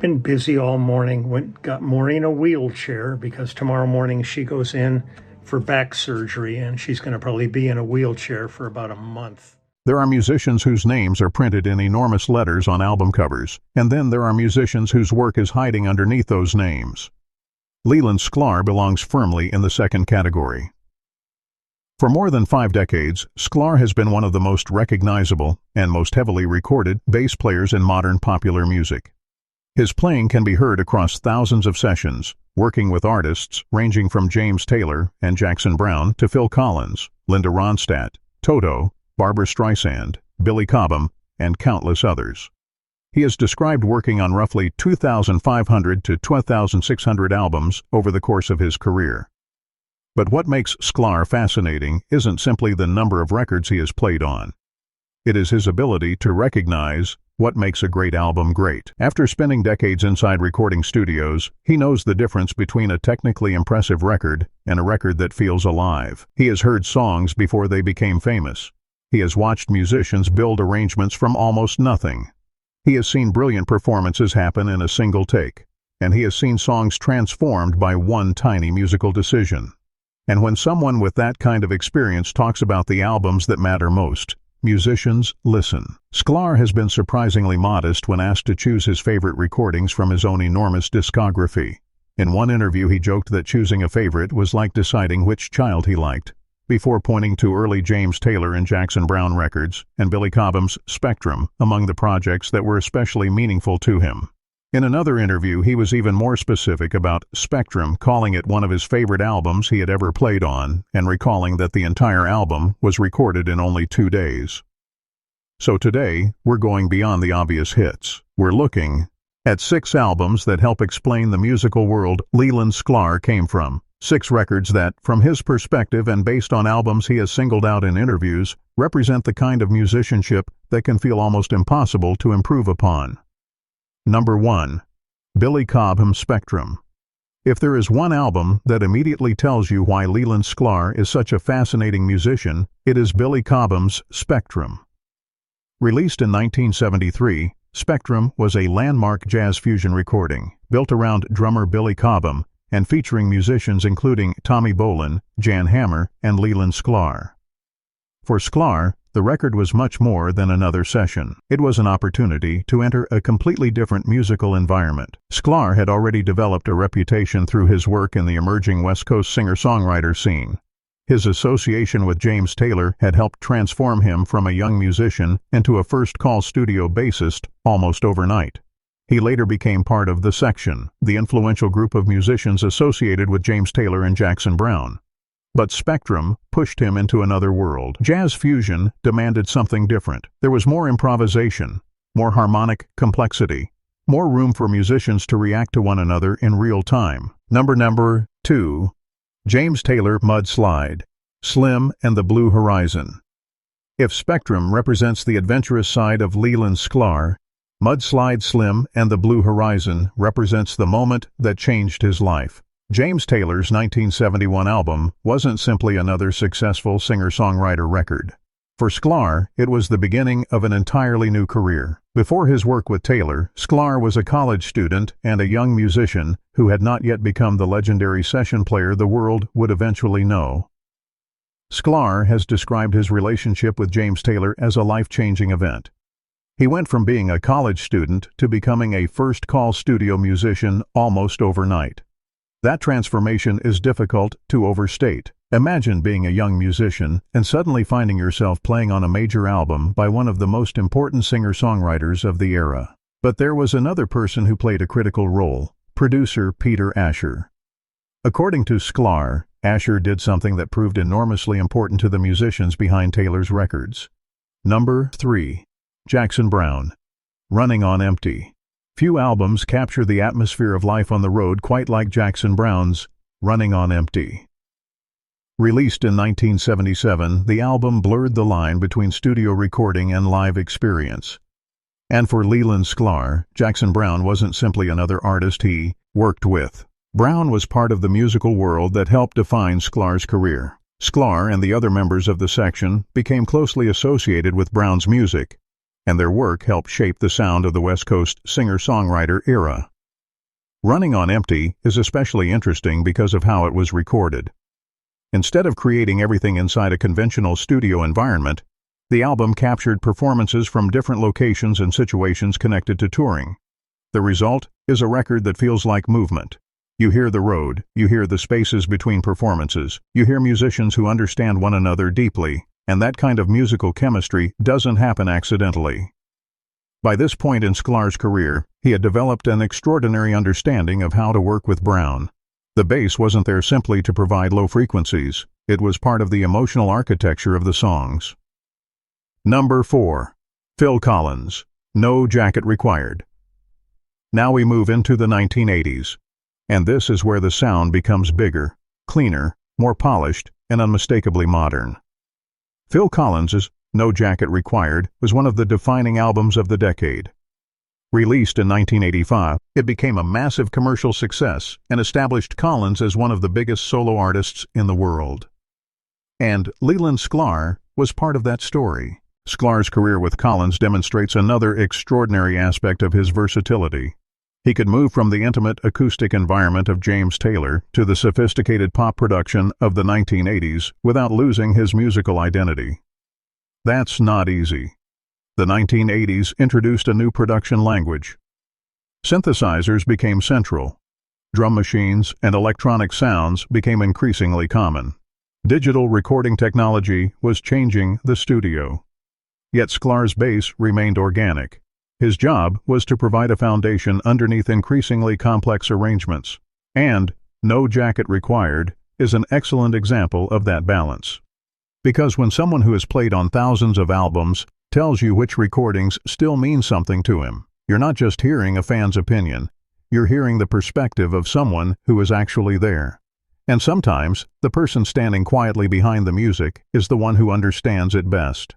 been busy all morning. Got Maureen a wheelchair because tomorrow morning she goes in for back surgery and she's going to probably be in a wheelchair for about a month. There are musicians whose names are printed in enormous letters on album covers, and then there are musicians whose work is hiding underneath those names. Leland Sklar belongs firmly in the second category. For more than 5 decades, Sklar has been one of the most recognizable and most heavily recorded bass players in modern popular music. His playing can be heard across thousands of sessions, working with artists ranging from James Taylor and Jackson Browne to Phil Collins, Linda Ronstadt, Toto, Barbra Streisand, Billy Cobham, and countless others. He has described working on roughly 2,500 to 2,600 albums over the course of his career. But what makes Sklar fascinating isn't simply the number of records he has played on. It is his ability to recognize what makes a great album great. After spending decades inside recording studios, he knows the difference between a technically impressive record and a record that feels alive. He has heard songs before they became famous. He has watched musicians build arrangements from almost nothing. He has seen brilliant performances happen in a single take, and he has seen songs transformed by one tiny musical decision. And when someone with that kind of experience talks about the albums that matter most, musicians listen. Sklar has been surprisingly modest when asked to choose his favorite recordings from his own enormous discography. In one interview, he joked that choosing a favorite was like deciding which child he liked, before pointing to early James Taylor and Jackson Browne records and Billy Cobham's Spectrum among the projects that were especially meaningful to him. In another interview, he was even more specific about Spectrum, calling it one of his favorite albums he had ever played on, and recalling that the entire album was recorded in only 2 days. So today, we're going beyond the obvious hits. We're looking at 6 albums that help explain the musical world Leland Sklar came from. 6 records that, from his perspective and based on albums he has singled out in interviews, represent the kind of musicianship that can feel almost impossible to improve upon. Number 1. Billy Cobham's Spectrum. If there is one album that immediately tells you why Leland Sklar is such a fascinating musician, it is Billy Cobham's Spectrum. Released in 1973, Spectrum was a landmark jazz fusion recording, built around drummer Billy Cobham, and featuring musicians including Tommy Bolin, Jan Hammer, and Leland Sklar. For Sklar, the record was much more than another session. It was an opportunity to enter a completely different musical environment. Sklar had already developed a reputation through his work in the emerging West Coast singer-songwriter scene. His association with James Taylor had helped transform him from a young musician into a first-call studio bassist almost overnight. He later became part of The Section, the influential group of musicians associated with James Taylor and Jackson Browne. But Spectrum pushed him into another world. Jazz fusion demanded something different. There was more improvisation, more harmonic complexity, more room for musicians to react to one another in real time. Number 2. James Taylor Mudslide, Slim and the Blue Horizon. If Spectrum represents the adventurous side of Leland Sklar, Mudslide, Slim and the Blue Horizon represents the moment that changed his life. James Taylor's 1971 album wasn't simply another successful singer-songwriter record. For Sklar, it was the beginning of an entirely new career. Before his work with Taylor, Sklar was a college student and a young musician who had not yet become the legendary session player the world would eventually know. Sklar has described his relationship with James Taylor as a life-changing event. He went from being a college student to becoming a first-call studio musician almost overnight. That transformation is difficult to overstate. Imagine being a young musician and suddenly finding yourself playing on a major album by one of the most important singer-songwriters of the era. But there was another person who played a critical role, producer Peter Asher. According to Sklar, Asher did something that proved enormously important to the musicians behind Taylor's records. Number 3. Jackson Browne, Running on Empty. Few albums capture the atmosphere of life on the road quite like Jackson Browne's Running on Empty. Released in 1977, the album blurred the line between studio recording and live experience. And for Leland Sklar, Jackson Browne wasn't simply another artist he worked with. Browne was part of the musical world that helped define Sklar's career. Sklar and the other members of the section became closely associated with Browne's music, and their work helped shape the sound of the West Coast singer-songwriter era. Running on Empty is especially interesting because of how it was recorded. Instead of creating everything inside a conventional studio environment, the album captured performances from different locations and situations connected to touring. The result is a record that feels like movement. You hear the road, you hear the spaces between performances, you hear musicians who understand one another deeply, and that kind of musical chemistry doesn't happen accidentally. By this point in Sklar's career, he had developed an extraordinary understanding of how to work with Brown. The bass wasn't there simply to provide low frequencies, it was part of the emotional architecture of the songs. Number 4. Phil Collins, No Jacket Required. Now we move into the 1980s. And this is where the sound becomes bigger, cleaner, more polished, and unmistakably modern. Phil Collins's No Jacket Required was one of the defining albums of the decade. Released in 1985, it became a massive commercial success and established Collins as one of the biggest solo artists in the world. And Leland Sklar was part of that story. Sklar's career with Collins demonstrates another extraordinary aspect of his versatility. He could move from the intimate acoustic environment of James Taylor to the sophisticated pop production of the 1980s without losing his musical identity. That's not easy. The 1980s introduced a new production language. Synthesizers became central. Drum machines and electronic sounds became increasingly common. Digital recording technology was changing the studio. Yet Sklar's bass remained organic. His job was to provide a foundation underneath increasingly complex arrangements, and No Jacket Required is an excellent example of that balance. Because when someone who has played on thousands of albums tells you which recordings still mean something to him, you're not just hearing a fan's opinion, you're hearing the perspective of someone who is actually there. And sometimes, the person standing quietly behind the music is the one who understands it best.